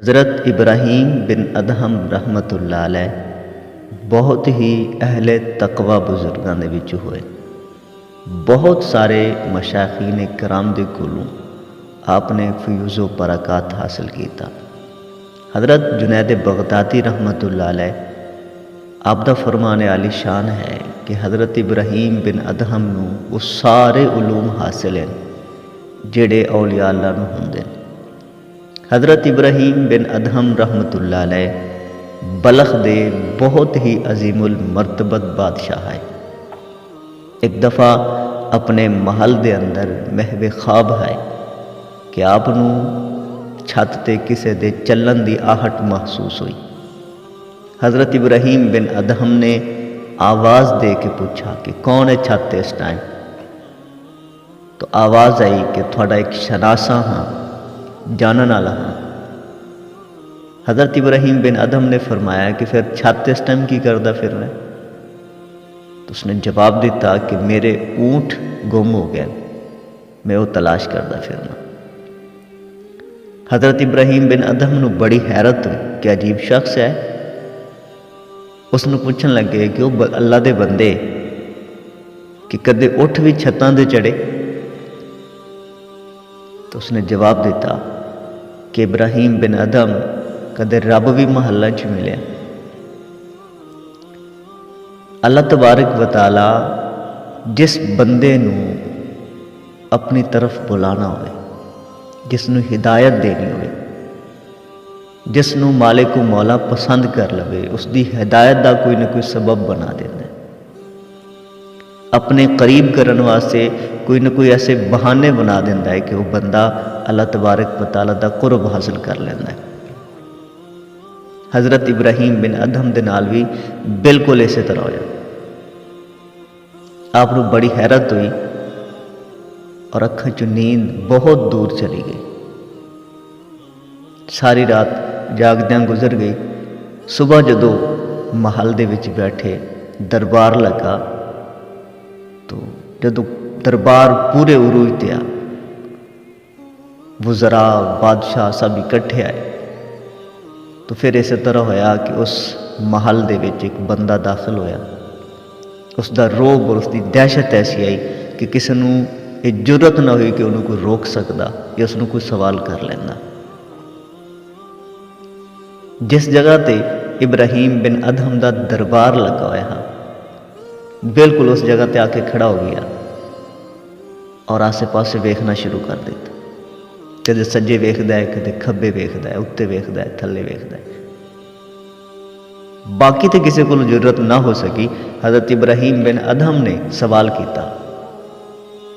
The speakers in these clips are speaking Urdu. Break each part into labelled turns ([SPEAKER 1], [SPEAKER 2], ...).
[SPEAKER 1] حضرت ابراہیم بن ادہم رحمت اللہ علیہ بہت ہی اہل تقوی بزرگاں دے وچ ہوئے۔ بہت سارے مشائخین کرام دے کولوں آپ نے فیوز و برکات حاصل کیتا۔ حضرت جنید بغدادی رحمت اللہ علیہ آپ دا فرمان عالی شان ہے کہ حضرت ابراہیم بن ادہم نو وہ سارے علوم حاصل ہیں جڑے اولیاء اللہ نو ہوندے۔ حضرت ابراہیم بن ادہم رحمت اللہ علیہ بلخ دے بہت ہی عظیم المرتبت بادشاہ ہے۔ ایک دفعہ اپنے محل دے اندر محو خواب ہے کہ آپ نو چھت تے کسے دے چلن دی آہٹ محسوس ہوئی۔ حضرت ابراہیم بن ادہم نے آواز دے کے پوچھا کہ کون ہے چھت تے اس ٹائم؟ تو آواز آئی کہ تھوڑا ایک شناسا ہاں، جانن والا ہاں۔ حضرت ابراہیم بن ادہم نے فرمایا کہ پھر چھت اس ٹائم کی کردا پھرنا؟ تو اس نے جواب دیتا کہ میرے اونٹ گم ہو گئے، میں وہ تلاش کردا پھرنا۔ حضرت ابراہیم بن ادہم نو بڑی حیرت ہوئی کہ عجیب شخص ہے۔ اس نے پوچھن لگے کہ وہ اللہ دے بندے کہ کدے اٹھ بھی چھتاں دے چڑھے؟ تو اس نے جواب دیتا کہ ابراہیم بن ادہم کدے رب بھی محلہ چ ملے۔ اللہ تبارک و تعالی جس بندے نو اپنی طرف بلانا ہوئے، جس نو ہدایت دینی ہوئے، جس نو مالک و مولا پسند کر لوے، اس دی ہدایت دا کوئی نہ کوئی سبب بنا دینا ہے۔ اپنے قریب کرن واسطے کوئی نہ کوئی ایسے بہانے بنا دینا ہے کہ وہ بندہ اللہ تبارک و تعالی دا قرب حاصل کر لینا ہے۔ حضرت ابراہیم بن ادہم دے نال بھی بالکل اسی طرح ہویا۔ آپ کو بڑی حیرت ہوئی اور اکھاں چوں نیند بہت دور چلی گئی۔ ساری رات جاگدیاں گزر گئی۔ صبح جدو محل دے وچ بیٹھے دربار لگا تو جدو دربار پورے عروج تے آ، وزراء بادشاہ سب اکٹھے آئے، تو پھر اسی طرح ہویا کہ اس محل دے وچ ایک بندہ داخل ہویا۔ اس دا روب اور اس دی دہشت ایسی آئی کہ کسی نو یہ جرت نہ ہوئی کہ انہوں کوئی روک سکدا یا اس نو کوئی سوال کر لینا۔ جس جگہ تے ابراہیم بن ادہم دا دربار لگا ہوا، بالکل اس جگہ تے آ کے کھڑا ہو گیا اور آسے پاسے ویکھنا شروع کر دیتا۔ کدے سجے ویکھدا ہے، کدے کھبے ویکھدا ہے، اتتے ویکھدا ہے، تھلے ویکھدا ہے۔ باقی تے کسی کو ضرورت نہ ہو سکی۔ حضرت ابراہیم بن ادہم نے سوال کیتا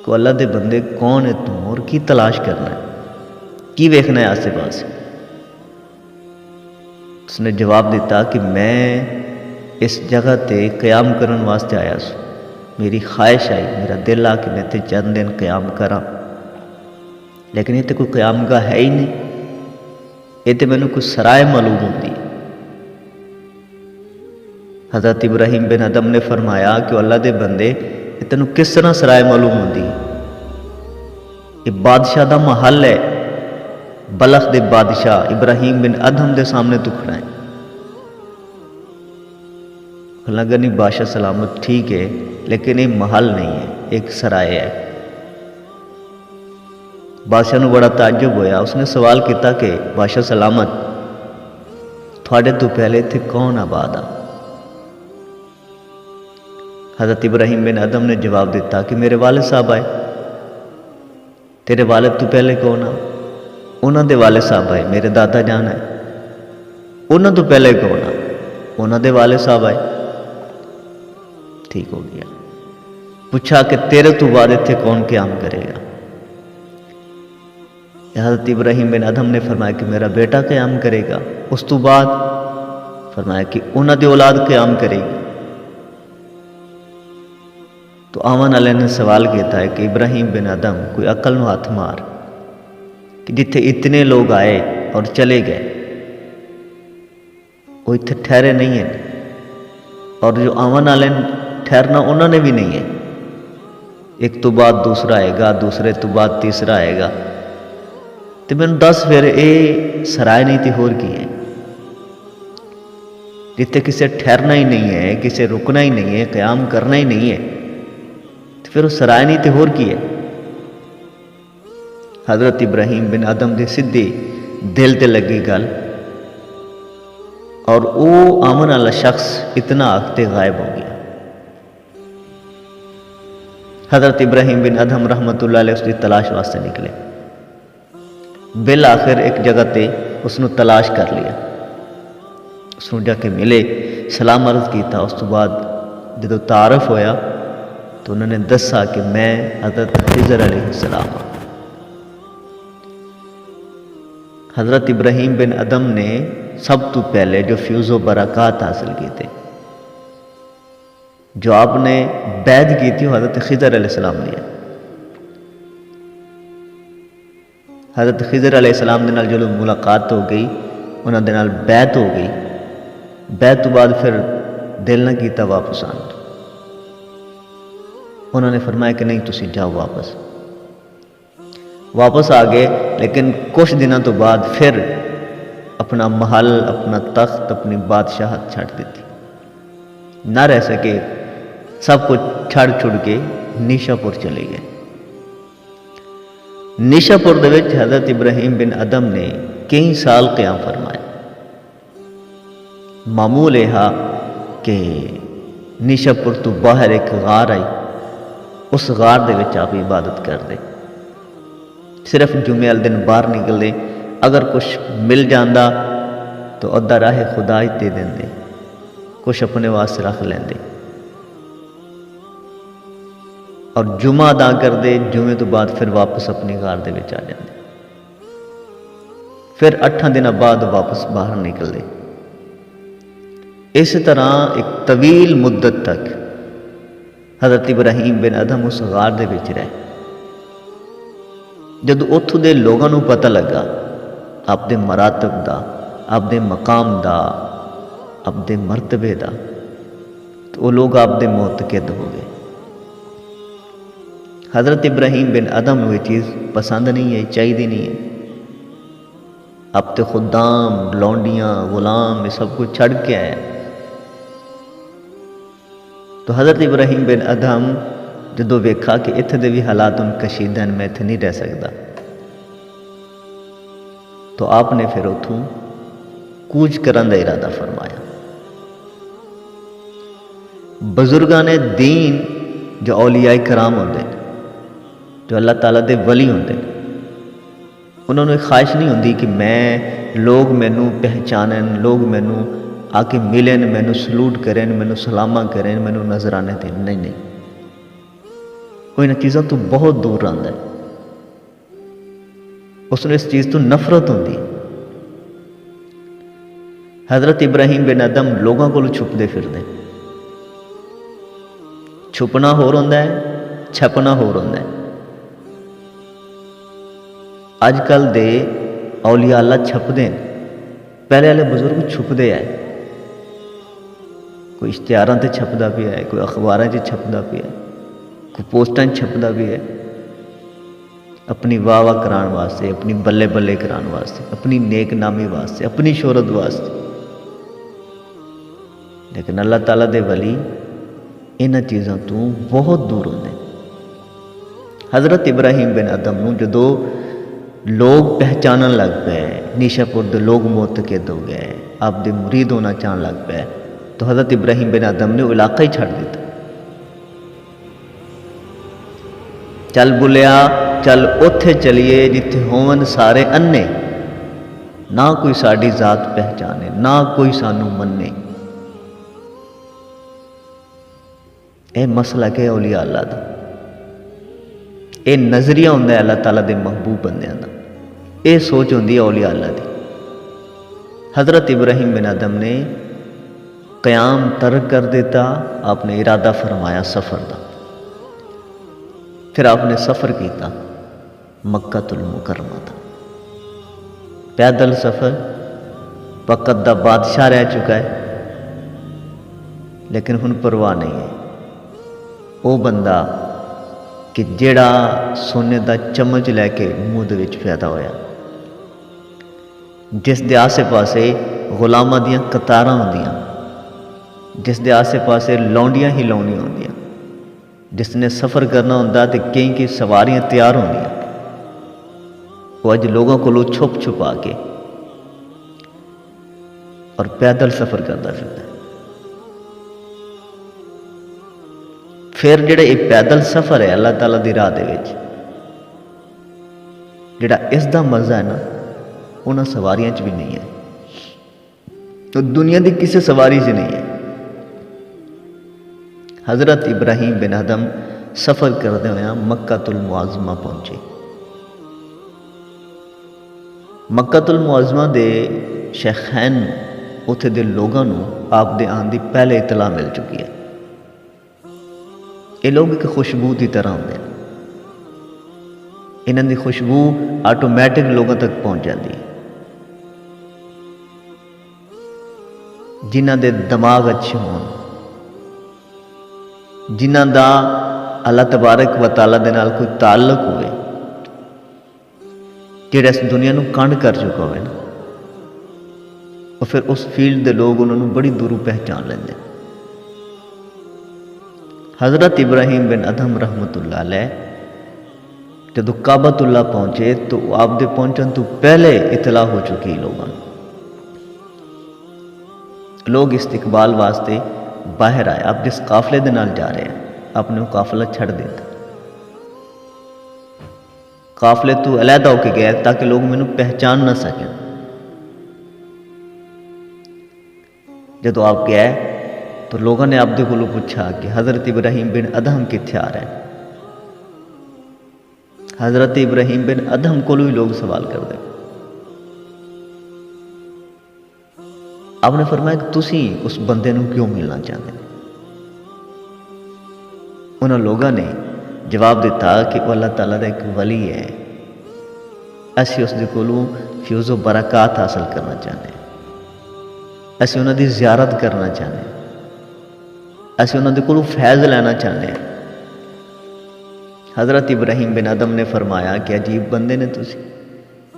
[SPEAKER 1] کہ اللہ دے بندے کون ہے تم اور کی تلاش کرنا ہے، کی ویکھنا ہے آسے پاسے؟ اس نے جواب دیتا کہ میں اس جگہ تے قیام کرن واسطے آیا سو، میری خواہش آئی، میرا دل آ کہ میں تے چند دن قیام کراں، لیکن یہ تے کوئی قیام گاہ ہے ہی نہیں، یہ تے مینوں کوئی سرائے معلوم ہوندی۔ حضرت ابراہیم بن ادہم نے فرمایا کہ اللہ دے بندے یہ تینوں کس طرح سرائے معلوم ہوندی؟ یہ بادشاہ دا محل ہے، بلخ دے بادشاہ ابراہیم بن ادہم دے سامنے تو کھڑا ہے۔ لگا نہیں بادشاہ سلامت ٹھیک ہے، لیکن یہ محل نہیں ہے، ایک سرائے ہے۔ بادشاہ نو بڑا تعجب ہویا۔ اس نے سوال کیتا کہ بادشاہ سلامت تھوڑے تو پہلے تھے کون آباد آ؟ حضرت ابراہیم بن ادہم نے جواب دیتا کہ میرے والد صاحب آئے۔ تیرے والد تو پہلے کون آ؟ انہوں دے والد صاحب آئے، میرے دادا جان ہے۔ انہوں تو پہلے کون آ؟ انہوں دے والد صاحب آئے۔ ٹھیک ہو گیا۔ پوچھا کہ تیرے تو بعد اتنے کون قیام کرے گا؟ حضرت ابراہیم بن ادہم نے فرمایا کہ میرا بیٹا قیام کرے گا۔ اس تو بعد فرمایا کہ انہوں دی اولاد قیام کرے گی۔ تو آمن علیہ نے سوال کیتا ہے کہ ابراہیم بن ادہم کوئی عقل نو ہاتھ مار کہ جتھے اتنے لوگ آئے اور چلے گئے وہ اتنے ٹھہرے نہیں ہیں، اور جو آمن علیہ ٹھہرنا انہوں نے بھی نہیں ہے۔ ایک تو بعد دوسرا آئے گا، دوسرے تو بعد تیسرا آئے گا، تو مینوں دس پھر یہ سرائے نہیں تو ہور کی ہے؟ جتنے کسے ٹھہرنا ہی نہیں ہے، کسے رکنا ہی نہیں ہے، قیام کرنا ہی نہیں ہے، تو پھر وہ سرائے نہیں تو ہور کی ہے؟ حضرت ابراہیم بن ادم دے سیدھی دل تے لگی گل، اور وہ آمن والا شخص اتنا آختے غائب ہو گیا۔ حضرت ابراہیم بن ادم رحمۃ اللہ علیہ اس کی تلاش واسطے نکلے، بالآخر ایک جگہ تے اس نو تلاش کر لیا، اس نو جا کے ملے، سلام عرض کیتا۔ اس تو بعد جدو تعارف ہویا تو انہوں نے دسا کہ میں حضرت خضر علیہ السلام ہوں۔ حضرت ابراہیم بن ادم نے سب تو پہلے جو فیوز و برکات حاصل کیتے، جو آپ نے بیعت کی تھی، وہ حضرت خضر علیہ السلام نے۔ حضرت خضر علیہ السلام دے نال جو ملاقات ہو گئی، انہوں دے نال بیعت ہو گئی، بیعت تو بعد پھر دل نہ کیتا واپس آن۔ انہوں نے فرمایا کہ نہیں، تسی جاؤ واپس آ گئے، لیکن کچھ دنوں تو بعد پھر اپنا محل، اپنا تخت، اپنی بادشاہت چھڑ دیتی، نہ رہ سکے، سب کچھ چھڑ کے نیشا پور چلے گئے۔ نیشا پور دے وچ حضرت ابراہیم بن ادم نے کئی سال قیام فرمایا۔ معمول یہ کہ نیشا پور تو باہر ایک غار آئی، اس غار دے وچ آپ عبادت کرتے، صرف جمعے والے دن باہر نکلتے، اگر کچھ مل جاندہ تو ادھا راہ خدا ہی دے دیں، کچھ اپنے واسطے رکھ لیندے، اور جمعہ ادا کرتے، جمعے تو بعد پھر واپس اپنی غار دے وچ آ جاندے، پھر 8 دن بعد واپس باہر نکلتے۔ اس طرح ایک طویل مدت تک حضرت ابراہیم بن ادم اس غار دے وچ رہے۔ جب اتھوں دے لوگوں نو پتہ لگا آپ دے مراتب دا، آپ دے مقام دا، آپ دے مرتبے دا، تو وہ لوگ آپ دے معتقد ہو گئے۔ حضرت ابراہیم بن ادم نو یہ چیز پسند نہیں ہے، چاہیے نہیں ہے۔ اب تے خدام، لونڈیاں، غلام، یہ سب کچھ چھڑ کے آیا۔ تو حضرت ابراہیم بن ادم جدو ویکھا کہ اتھے دے بھی حالات ان کشیدہ ہیں، میں اتھے نہیں رہ سکتا، تو آپ نے پھر اتھوں کوچ کرن دا ارادہ فرمایا۔ بزرگان دین جو اولیاء کرام ہوندے، جو اللہ تعالیٰ دے ولی ہوندے، انہوں نے خواہش نہیں ہوندی کہ میں لوگ مینوں پہچانن، لوگ مینوں آ کے ملن، مینوں سلوٹ کریں، مینوں سلامہ کریں، مینوں نظرانے دیں، نہیں، کوئی نہ چیزوں تو بہت دور رہندا ہے، اس نے اس چیز تو نفرت ہوندی۔ حضرت ابراہیم بن ادم لوگوں کو چھپتے پھرتے، چھپنا ہور ہوندا ہے، چھپنا ہور ہوندا ہے۔ اج کل دے اولیاء اللہ چھپتے ہیں، پہلے والے بزرگ چھپتے ہیں، کوئی اشتہاراں تے چھپدا پیا ہے، کوئی اخباراں چ چھپدا پیا ہے، کوئی پوسٹاں چھپدا پیا ہے، اپنی واہ واہ کران واسطے، اپنی بلے بلے کران واسطے، اپنی نیک نامی واسطے، اپنی شہرت واسطے۔ لیکن اللہ تعالیٰ دے ولی انہاں چیزاں تو بہت دور ہوندے۔ حضرت ابراہیم بن ادم نو جدو لوگ پہچانن لگ پے، نیشا پور دے لوگ معتقد ہو گئے، آپ دے مرید ہونا چاہن لگ پے، تو حضرت ابراہیم بن ادم نے وہ علاقہ ہی چھڑ دیتا۔ چل بلیا، چل اوتھے چلیے جتھے ہون سارے انے، نہ کوئی ساڈی ذات پہچانے، نہ کوئی سانو منے۔ اے مسئلہ کہ اولیاء اللہ دا، اے نظریہ ہوندا ہے اللہ تعالیٰ دے محبوب بندیاں دا، اے سوچ ہوندی ہے اولیاء اللہ دی۔ حضرت ابراہیم بن ادم نے قیام ترک کر دیتا، آپ نے ارادہ فرمایا سفر دا، پھر آپ نے سفر کیتا مکہ المکرمہ دا، پیدل سفر، وقت دا بادشاہ رہ چکا ہے، لیکن ہن پرواہ نہیں ہے۔ وہ بندہ کہ جیڑا سونے دا چمچ لے کے منہ دے وچ پیدا ہویا، ਜਿਸ ਦੇ ਆਸੇ-ਪਾਸੇ ਗੁਲਾਮਾਂ ਦੀਆਂ ਕਤਾਰਾਂ ਹੁੰਦੀਆਂ, ਜਿਸ ਦੇ ਆਸੇ-ਪਾਸੇ ਲੌਂਡੀਆਂ ਹੀ ਲਾਉਣੀਆਂ ਹੁੰਦੀਆਂ, ਜਿਸ ਨੇ ਸਫ਼ਰ ਕਰਨਾ ਹੁੰਦਾ ਤੇ ਕਈ ਸਵਾਰੀਆਂ ਤਿਆਰ ਹੁੰਦੀਆਂ, ਉਹ ਅੱਜ ਲੋਕਾਂ ਕੋਲੋਂ ਛੁਪ-ਛੁਪਾ ਕੇ ਔਰ ਪੈਦਲ ਸਫ਼ਰ ਕਰਦਾ ਫਿਰਦਾ। ਫਿਰ ਜਿਹੜਾ ਇਹ ਪੈਦਲ ਸਫ਼ਰ ਹੈ ਅੱਲਾਹ ਤਾਲਾ ਦੀ ਰਾਹ ਦੇ ਵਿੱਚ, ਜਿਹੜਾ ਇਸ ਦਾ ਮਜ਼ਾ ਹੈ ਨਾ, ਉਹਨਾਂ ਸਵਾਰੀਆਂ 'ਚ ਵੀ ਨਹੀਂ ਹੈ, ਉਹ ਦੁਨੀਆ ਦੀ ਕਿਸੇ ਸਵਾਰੀ 'ਚ ਨਹੀਂ ਹੈ। حضرت ابراہیم بن ادہم سفر کرتے ہوئے مکۃ المعظمہ پہنچے۔ مکۃ المعظمہ دے شیخین اتھے دے لوگوں آپ دے آن دی پہلے اطلاع مل چکی ہے۔ یہ لوگ ایک خوشبو کی طرح ہوتے ہیں، انہوں دی خوشبو آٹومیٹک لوگوں تک پہنچ جاتی ہے۔ جنہ دے دماغ اچھے ہون، جنہ دا اللہ تبارک و تعالیٰ دے نال کوئی تعلق ہوئے، جہاں اس دنیا نو کنڈ کر چکا ہوئے نا، اور پھر اس فیلڈ دے لوگ انہوں نے بڑی دوروں پہچان لیندے۔ حضرت ابراہیم بن ادہم رحمۃ اللہ علیہ جدو کعبۃ اللہ پہنچے تو آپ دے پہنچن تو پہلے اطلاع ہو چکی لوگوں، لوگ استقبال واسطے باہر آئے۔ آپ جس قافلے دے نال جا رہے ہیں آپ نے وہ قافلہ چھڑ دیتا، قافلے تو علیحدہ ہو کے گئے تاکہ لوگ مینوں پہچان نہ سکیں۔ جدو آپ گئے تو لوگوں نے آپ دے کولوں پوچھا کہ حضرت ابراہیم بن ادہم کتھے آ رہے ہیں۔ حضرت ابراہیم بن ادہم کولوں ہی لوگ سوال کرتے۔ آپ نے فرمایا کہ تسی اس بندے نوں کیوں ملنا چاہتے ہیں؟ انہوں لوگوں نے جواب دیتا کہ وہ اللہ تعالیٰ کا ایک ولی ہے، اسی اس دے کولوں فیوز و برکات حاصل کرنا چاہتے ہیں، اسی انہوں دی زیارت کرنا چاہتے ہیں، اسی انہوں دے کولوں فیض لینا چاہتے ہیں۔ حضرت ابراہیم بن ادہم نے فرمایا کہ عجیب بندے نے تسی،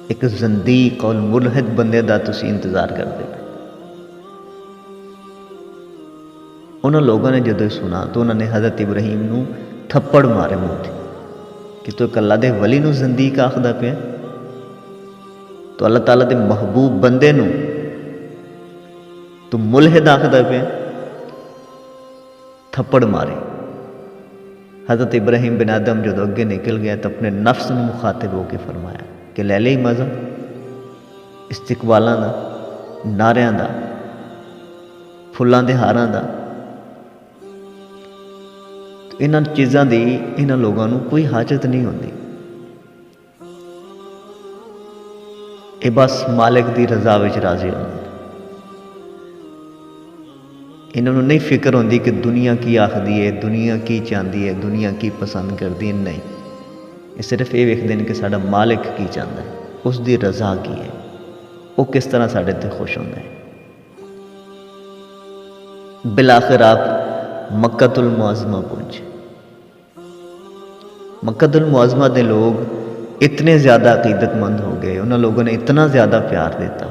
[SPEAKER 1] ایک زندیق اور ملحد بندے دا تسی انتظار کرتے۔ انہوں لوگوں نے جدو سنا تو انہوں نے حضرت ابراہیم نو تھپڑ مارے منہ تے کہ تو ایک اللہ دے ولی نو زندیق آخدا پیا، تو اللہ تعالیٰ دے محبوب بندے نو تو ملحد آخدا پیا، تھپڑ مارے۔ حضرت ابراہیم بن ادہم جدو اگے نکل گیا تو اپنے نفس نو مخاطب ہو کے فرمایا کہ لے لے مزہ استقبالاں دا، نعریاں دا، پھلاں دے ہاراں دا۔ انہاں چیزاں دی انہاں لوگوں نو کوئی حاجت نہیں ہوندی، یہ بس مالک دی رضا وچ راضی ہوندے۔ انہوں نے نہیں فکر ہوندی کہ دنیا کی آخدی ہے، دنیا کی چاہتی ہے، دنیا کی پسند کرتی ہے، نہیں، یہ صرف یہ ویکھدے ہیں کہ ساڈا مالک کی چاہتا ہے، اس دی رضا کی ہے، وہ کس طرح ساڈے تے خوش ہوندا ہے۔ بالآخر آپ مکۃ المعظمہ پہنچے۔ مکۃ المعظمہ دے لوگ اتنے زیادہ عقیدت مند ہو گئے، انہوں لوگوں نے اتنا زیادہ پیار دیتا،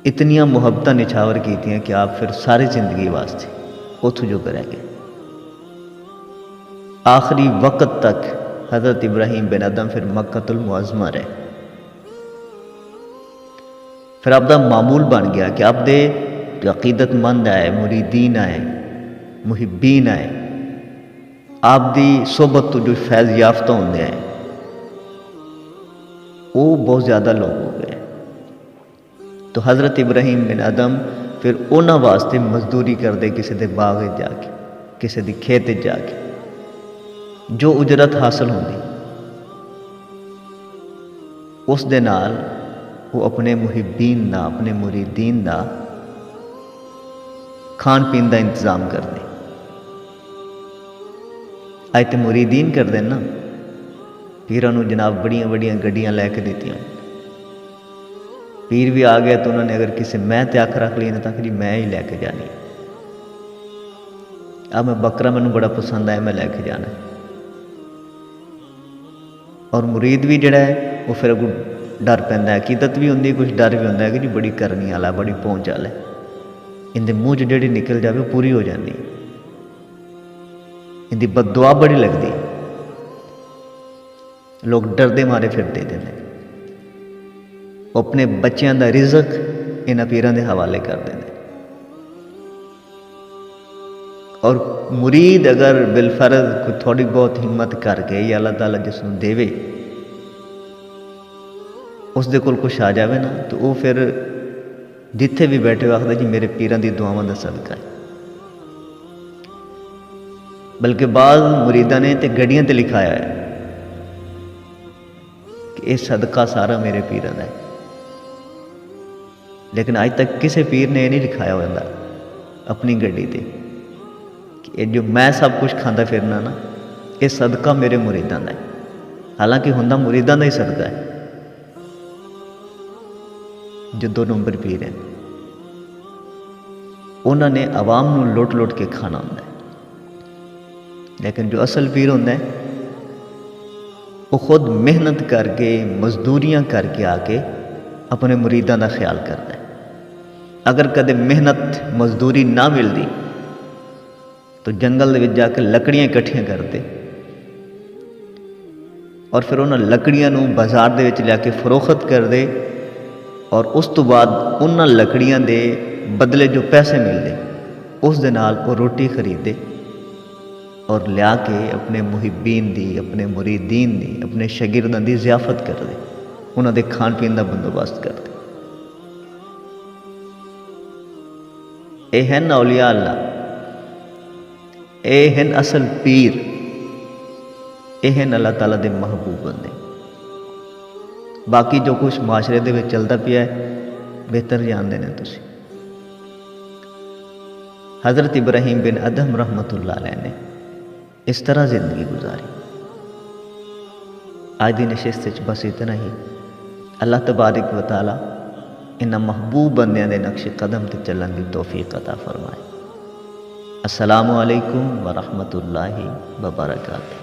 [SPEAKER 1] اتنیاں محبتاں نچھاور کیتیاں کہ آپ پھر ساری زندگی واسطے اتھوں جو رہ گئے۔ آخری وقت تک حضرت ابراہیم بن ادہم پھر مکۃ المعظمہ رہے۔ پھر آپ دا معمول بن گیا کہ آپ دے جو عقیدت مند آئے، مریدین آئے، محبین آئے، آپ دی صحبت تو جو فیض یافتہ ہوندے ہیں وہ بہت زیادہ لوگ ہو گئے۔ تو حضرت ابراہیم بن ادہم پھر انہاں واسطے مزدوری کردے، کسی دے باغ جا کے، کسی دی کھیت جا کے، جو اجرت حاصل ہوندی اس دے نال وہ اپنے محبین دا، اپنے مریدین دا کھان پین دا انتظام کردے۔ آج تے مریدین کردے نا، پیراں نوں جناب بڑیاں بڑیاں گڈیاں لے کے دیتیاں، پیر بھی آ گیا تو انہوں نے اگر کسی میں تے آنکھ رکھ لی نا تاکہ جی میں ہی لے کے جانی، اب میں بکرا مینوں بڑا پسند آیا میں لے کے جانا ہے۔ اور مرید بھی جڑا ہے وہ پھر اگوں ਡਰ ਪੈਂਦਾ, ਹਕੀਕਤ ਵੀ ਹੁੰਦੀ, ਕੁਝ ਡਰ ਵੀ ਹੁੰਦਾ ਕਿ ਜੀ ਬੜੀ ਕਰਨੀ ਵਾਲਾ, ਬੜੀ ਪਹੁੰਚ ਵਾਲਾ, ਇਹਦੇ ਮੂੰਹ 'ਚ ਜਿਹੜੀ ਨਿਕਲ ਜਾਵੇ ਉਹ ਪੂਰੀ ਹੋ ਜਾਂਦੀ, ਇਹਦੀ ਬਦਦੁਆ ਬੜੀ ਲੱਗਦੀ। ਲੋਕ ਡਰਦੇ ਮਾਰੇ ਫਿਰਦੇ ਨੇ, ਉਹ ਆਪਣੇ ਬੱਚਿਆਂ ਦਾ ਰਿਜ਼ਕ ਇਹਨਾਂ ਪੀਰਾਂ ਦੇ ਹਵਾਲੇ ਕਰਦੇ ਨੇ। ਔਰ ਮੁਰੀਦ ਅਗਰ ਬਿਲਫਰਜ਼ ਕੋਈ ਥੋੜੀ ਬਹੁਤ ਹਿੰਮਤ ਕਰਕੇ ਜਾਂ ਅੱਲਾਹ ਤਾਲਾ ਜਿਸ ਨੂੰ ਦੇਵੇ, ਉਸ ਦੇ ਕੋਲ ਕੁਛ ਆ ਜਾਵੇ ਨਾ, ਤਾਂ ਉਹ ਫਿਰ ਜਿੱਥੇ ਵੀ ਬੈਠੇ ਹੋ ਆਖਦਾ ਜੀ ਮੇਰੇ ਪੀਰਾਂ ਦੀ ਦੁਆਵਾਂ ਦਾ ਸਦਕਾ ਹੈ। ਬਲਕਿ ਬਾਜ਼ ਮੁਰੀਦਾਂ ਨੇ ਤੇ ਗੱਡੀਆਂ ਤੇ ਲਿਖਾਇਆ ਹੈ ਕਿ ਇਹ ਸਦਕਾ ਸਾਰਾ ਮੇਰੇ ਪੀਰਾਂ ਦਾ ਹੈ, ਲੇਕਿਨ ਅੱਜ ਤੱਕ ਕਿਸੇ ਪੀਰ ਨੇ ਇਹ ਨਹੀਂ ਲਿਖਾਇਆ ਹੁੰਦਾ ਆਪਣੀ ਗੱਡੀ ਤੇ ਕਿ ਇਹ ਜੋ ਮੈਂ ਸਭ ਕੁਝ ਖਾਂਦਾ ਫਿਰਨਾ ਨਾ, ਇਹ ਸਦਕਾ ਮੇਰੇ ਮੁਰੀਦਾਂ ਦਾ ਹੈ। ਹਾਲਾਂਕਿ ਹੁੰਦਾ ਮੁਰੀਦਾਂ ਦਾ ਹੀ ਸਦਕਾ ਹੈ ਜੋ 2 ਨੰਬਰ ਪੀਰ ਹੈ। ਉਹਨਾਂ ਨੇ ਆਵਾਮ ਨੂੰ ਲੁੱਟ ਕੇ ਖਾਣਾ ਹੁੰਦਾ ਹੈ, ਲੇਕਿਨ ਜੋ ਅਸਲ ਪੀਰ ਹੁੰਦਾ ਹੈ ਉਹ ਖੁਦ ਮਿਹਨਤ ਕਰਕੇ, ਮਜ਼ਦੂਰੀਆਂ ਕਰਕੇ ਆ ਕੇ ਆਪਣੇ ਮੁਰੀਦਾਂ ਦਾ ਖਿਆਲ ਕਰਦਾ ਹੈ। ਅਗਰ ਕਦੇ ਮਿਹਨਤ ਮਜ਼ਦੂਰੀ ਨਾ ਮਿਲਦੀ ਤਾਂ ਜੰਗਲ ਦੇ ਵਿੱਚ ਜਾ ਕੇ ਲੱਕੜੀਆਂ ਇਕੱਠੀਆਂ ਕਰਦੇ ਔਰ ਫਿਰ ਉਹਨਾਂ ਲੱਕੜੀਆਂ ਨੂੰ ਬਾਜ਼ਾਰ ਦੇ ਵਿੱਚ ਲਿਆ ਕੇ ਫਰੋਖਤ ਕਰਦੇ, ਔਰ ਉਸ ਤੋਂ ਬਾਅਦ ਉਹਨਾਂ ਲੱਕੜੀਆਂ ਦੇ ਬਦਲੇ ਜੋ ਪੈਸੇ ਮਿਲਦੇ ਉਸ ਦੇ ਨਾਲ ਉਹ ਰੋਟੀ ਖਰੀਦਦੇ ਔਰ ਲਿਆ ਕੇ ਆਪਣੇ ਮੁਹਿੱਬੀਨ ਦੀ, ਆਪਣੇ ਮੁਰੀਦੀਨ ਦੀ, ਆਪਣੇ ਸ਼ਾਗਿਰਦਾਂ ਦੀ ਜ਼ਿਆਫਤ ਕਰਦੇ, ਉਹਨਾਂ ਦੇ ਖਾਣ ਪੀਣ ਦਾ ਬੰਦੋਬਸਤ ਕਰਦੇ। ਇਹ ਹਨ ਔਲੀਆ ਅੱਲਾ, ਇਹ ਹਨ ਅਸਲ ਪੀਰ, ਇਹ ਹਨ ਅੱਲਾਹ ਤਾਲਾ ਦੇ ਮਹਿਬੂਬ ਬੰਦੇ। ਬਾਕੀ ਜੋ ਕੁਛ ਮਾਸ਼ਰੇ ਦੇ ਵਿੱਚ ਚੱਲਦਾ ਪਿਆ ਬਿਹਤਰ ਜਾਣਦੇ ਨੇ ਤੁਸੀਂ। حضرت ابراہیم بن ادہم رحمۃ اللہ علیہ نے اس طرح زندگی گزاری۔ آج دی نشست بس اتنا ہی۔ اللہ تبارک و تعالی ان محبوب بندیاں دے نقش قدم تے چلن دی توفیق عطا فرمائے۔ السلام علیکم ورحمۃ اللہ وبرکاتہ۔